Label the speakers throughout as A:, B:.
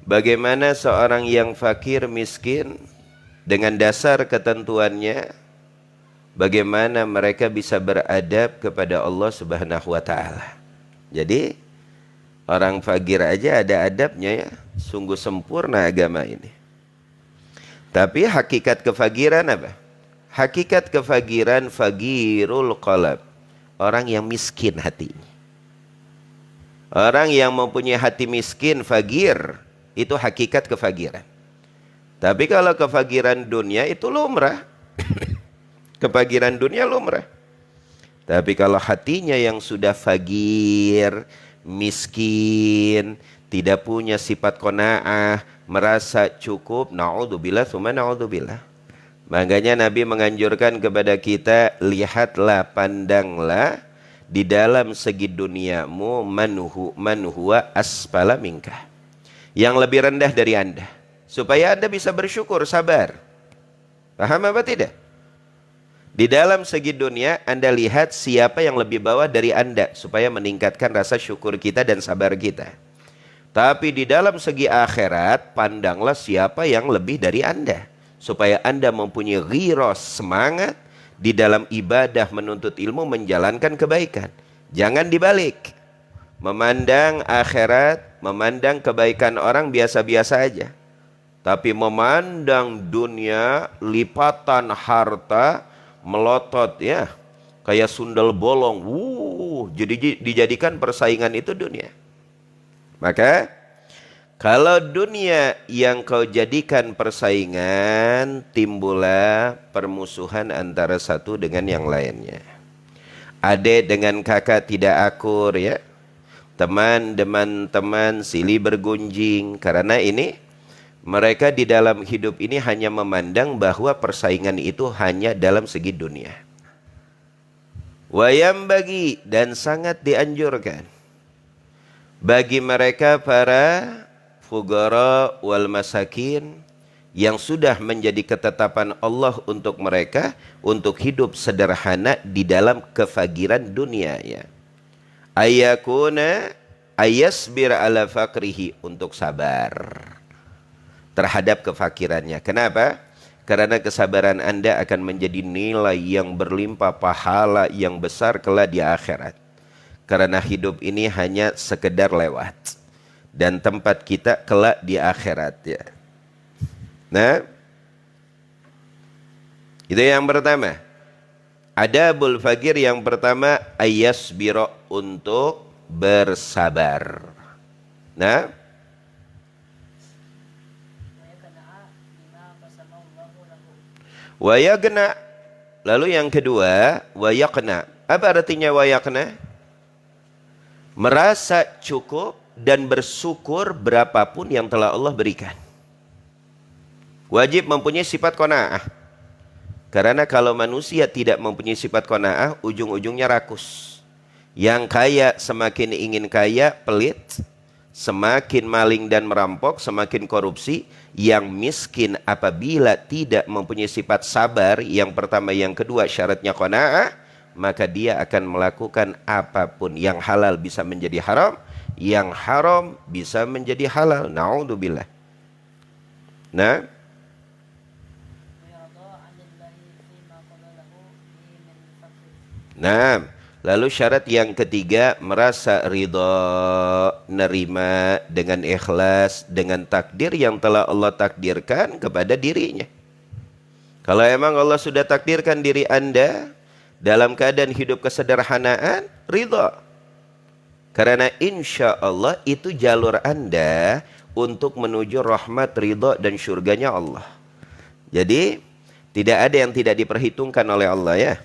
A: Bagaimana seorang yang fakir miskin dengan dasar ketentuannya, bagaimana mereka bisa beradab kepada Allah Subhanahu wa taala. Jadi orang fakir aja ada adabnya ya. Sungguh sempurna agama ini. Tapi hakikat kefakiran apa? Hakikat kefakiran fagirul qalb. Orang yang miskin hatinya. Orang yang mempunyai hati miskin, fakir, itu hakikat kefakiran. Tapi kalau kefakiran dunia itu lumrah. Kefakiran dunia lumrah. Tapi kalau hatinya yang sudah fakir, miskin, tidak punya sifat qanaah, merasa cukup, na'udzubillah, summa na'udzubillah. Makanya Nabi menganjurkan kepada kita, lihatlah, pandanglah di dalam segi duniamu man huwa asfala minka, yang lebih rendah dari Anda, supaya Anda bisa bersyukur, sabar. Paham apa tidak? Di dalam segi dunia Anda lihat siapa yang lebih bawah dari Anda, supaya meningkatkan rasa syukur kita dan sabar kita. Tapi di dalam segi akhirat, pandanglah siapa yang lebih dari Anda, supaya Anda mempunyai ghiros, semangat di dalam ibadah, menuntut ilmu, menjalankan kebaikan. Jangan dibalik. Memandang akhirat, memandang kebaikan orang biasa-biasa aja. Tapi memandang dunia, lipatan harta, melotot ya. Kayak sundel bolong. Jadi dijadikan persaingan itu dunia. Maka kalau dunia yang kau jadikan persaingan, timbullah permusuhan antara satu dengan yang lainnya. Adik dengan kakak tidak akur ya. Teman dengan teman silih bergunjing. Karena ini mereka di dalam hidup ini hanya memandang bahwa persaingan itu hanya dalam segi dunia. Wayam bagi, dan sangat dianjurkan bagi mereka para fugara wal masakin yang sudah menjadi ketetapan Allah untuk mereka untuk hidup sederhana di dalam kefakiran dunia ya. Ayakuna ayasbir ala fakrihi, untuk sabar terhadap kefakirannya. Kenapa? Karena kesabaran Anda akan menjadi nilai yang berlimpah, pahala yang besar kelak di akhirat. Karena hidup ini hanya sekedar lewat. Dan tempat kita kelak di akhirat ya. Nah, itu yang pertama. Adabul fakir yang pertama, ayasbiro, untuk bersabar. Nah, wayagna. Lalu yang kedua, wayakna. Apa artinya wayakna? Merasa cukup dan bersyukur berapapun yang telah Allah berikan. Wajib mempunyai sifat qanaah. Karena kalau manusia tidak mempunyai sifat qanaah, ujung-ujungnya rakus. Yang kaya semakin ingin kaya, pelit. Semakin maling dan merampok, semakin korupsi. Yang miskin apabila tidak mempunyai sifat sabar, yang pertama, yang kedua syaratnya qanaah, maka dia akan melakukan apapun. Yang halal bisa menjadi haram, yang haram bisa menjadi halal. Na'udzubillah. Nah, lalu syarat yang ketiga, merasa ridha, nerima dengan ikhlas dengan takdir yang telah Allah takdirkan kepada dirinya. Kalau emang Allah sudah takdirkan diri Anda dalam keadaan hidup kesederhanaan, ridha. Karena insya Allah itu jalur Anda untuk menuju rahmat, ridha dan surganya Allah. Jadi tidak ada yang tidak diperhitungkan oleh Allah ya.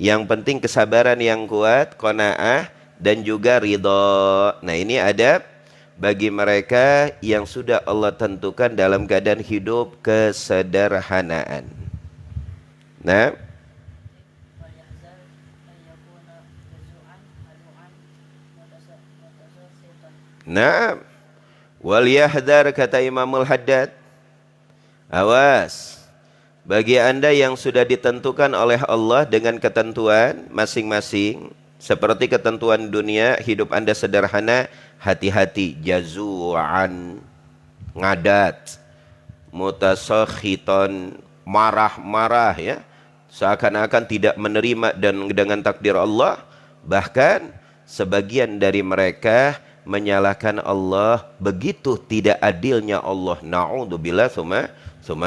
A: Yang penting kesabaran yang kuat, qanaah, dan juga ridha. Nah, ini adab bagi mereka yang sudah Allah tentukan dalam keadaan hidup kesederhanaan. Nah, wal yahdar, kata Imamul Haddad, awas bagi Anda yang sudah ditentukan oleh Allah dengan ketentuan masing-masing, Seperti ketentuan dunia, hidup Anda sederhana, hati-hati, jazu'an, ngadat, mutasakhiton, marah-marah ya. Seakan-akan tidak menerima dan dengan takdir Allah. Bahkan sebagian dari mereka menyalahkan Allah, begitu tidak adilnya Allah. Na'udzubillah summa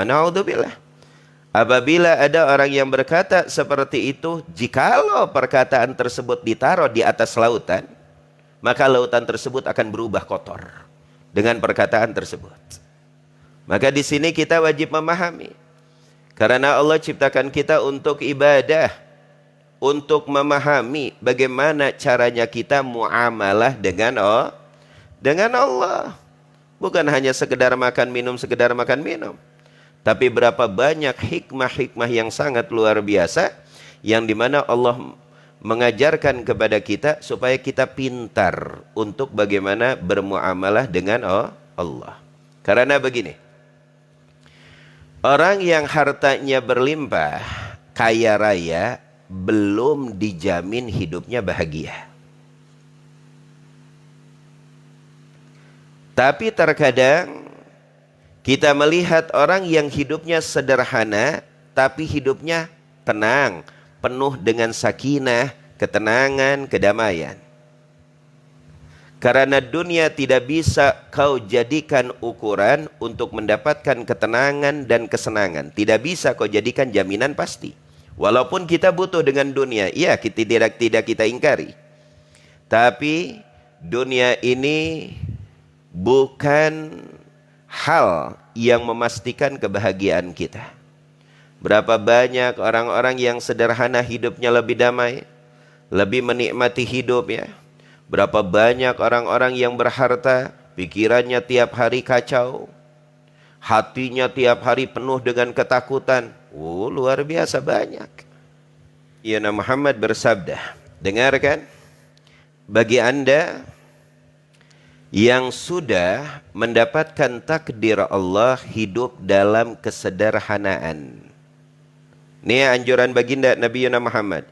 A: na'udzubillah. Apabila ada orang yang berkata seperti itu, jikalau perkataan tersebut ditaruh di atas lautan, maka lautan tersebut akan berubah kotor dengan perkataan tersebut. Maka di sini kita wajib memahami, karena Allah ciptakan kita untuk ibadah, untuk memahami bagaimana caranya kita muamalah dengan Allah. Bukan hanya sekedar makan minum, tapi berapa banyak hikmah-hikmah yang sangat luar biasa, yang dimana Allah mengajarkan kepada kita supaya kita pintar untuk bagaimana bermuamalah dengan Allah. Karena begini, orang yang hartanya berlimpah, kaya raya, belum dijamin hidupnya bahagia. Tapi terkadang kita melihat orang yang hidupnya sederhana, tapi hidupnya tenang, penuh dengan sakinah, ketenangan, kedamaian. Karena dunia tidak bisa kau jadikan ukuran untuk mendapatkan ketenangan dan kesenangan. Tidak bisa kau jadikan jaminan pasti. Walaupun kita butuh dengan dunia, iya tidak kita ingkari. Tapi dunia ini bukan hal yang memastikan kebahagiaan kita. Berapa banyak orang-orang yang sederhana hidupnya lebih damai, lebih menikmati hidup ya. Berapa banyak orang-orang yang berharta, pikirannya tiap hari kacau, hatinya tiap hari penuh dengan ketakutan. Oh, luar biasa banyak. Ya, Nabi Muhammad bersabda, dengarkan, bagi Anda yang sudah mendapatkan takdir Allah hidup dalam kesederhanaan. Ini anjuran baginda Nabi Muhammad.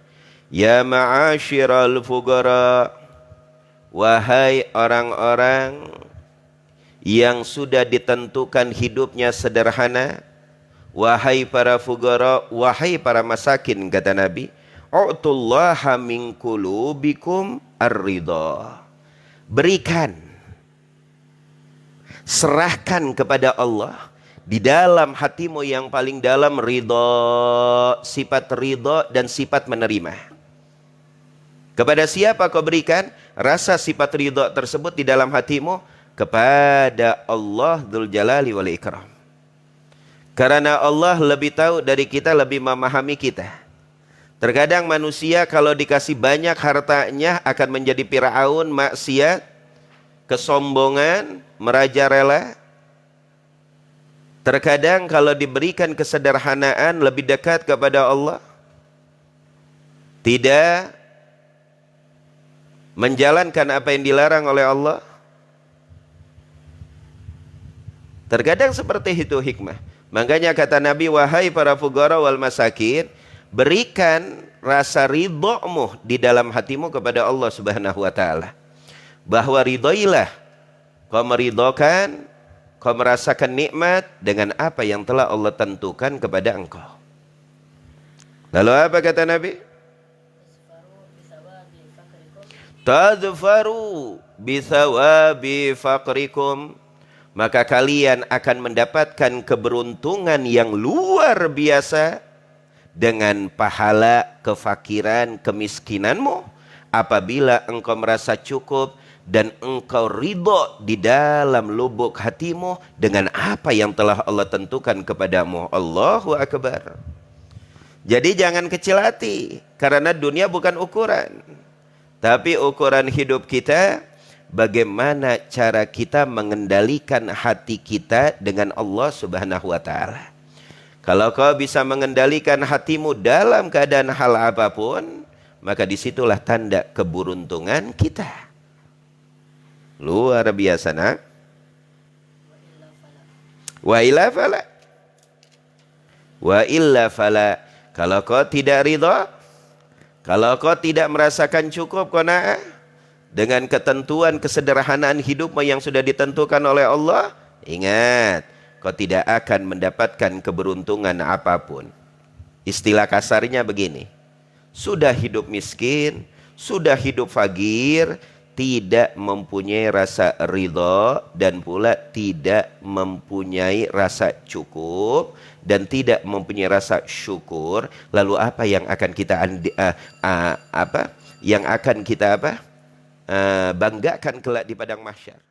A: Ya ma'asyiral fuqara, wahai orang-orang yang sudah ditentukan hidupnya sederhana, wahai para fuqara, wahai para masakin, kata Nabi, u'tullaha min qulubikum ar-ridha. Berikan, serahkan kepada Allah di dalam hatimu yang paling dalam ridho, sifat ridho dan sifat menerima. Kepada siapa kau berikan rasa sifat ridho tersebut di dalam hatimu? Kepada Allah Dzul Jalali wal Ikram. Karena Allah lebih tahu dari kita, lebih memahami kita. Terkadang manusia kalau dikasih banyak hartanya akan menjadi Firaun, maksiat, kesombongan, merajalela. Terkadang kalau diberikan kesederhanaan lebih dekat kepada Allah, tidak menjalankan apa yang dilarang oleh Allah. Terkadang seperti itu hikmah. Makanya kata Nabi, wahai para fuqara wal masakin, berikan rasa ridhomu di dalam hatimu kepada Allah Subhanahu wa taala. Bahwa ridhoilah, kau meridhokan, kau merasakan nikmat dengan apa yang telah Allah tentukan kepada engkau. Lalu apa kata Nabi? Tadfaru bisawabi faqrikum, maka kalian akan mendapatkan keberuntungan yang luar biasa dengan pahala kefakiran, kemiskinanmu, apabila engkau merasa cukup dan engkau ridho di dalam lubuk hatimu dengan apa yang telah Allah tentukan kepadamu. Allahu Akbar. Jadi jangan kecil hati, karena dunia bukan ukuran. Tapi ukuran hidup kita, bagaimana cara kita mengendalikan hati kita dengan Allah Subhanahu wa taala. Kalau kau bisa mengendalikan hatimu dalam keadaan hal apapun, maka disitulah tanda keberuntungan kita. Luar biasa, nak. Wa illa fala. Wa illa fala. Kalau kau tidak ridha, Kalau kau tidak merasakan cukup qanaah dengan ketentuan kesederhanaan hidupmu yang sudah ditentukan oleh Allah, ingat, kau tidak akan mendapatkan keberuntungan apapun. Istilah kasarnya begini, sudah hidup miskin, sudah hidup fakir, tidak mempunyai rasa ridha dan pula tidak mempunyai rasa cukup dan tidak mempunyai rasa syukur, lalu apa yang akan kita banggakan kelak di padang mahsyar?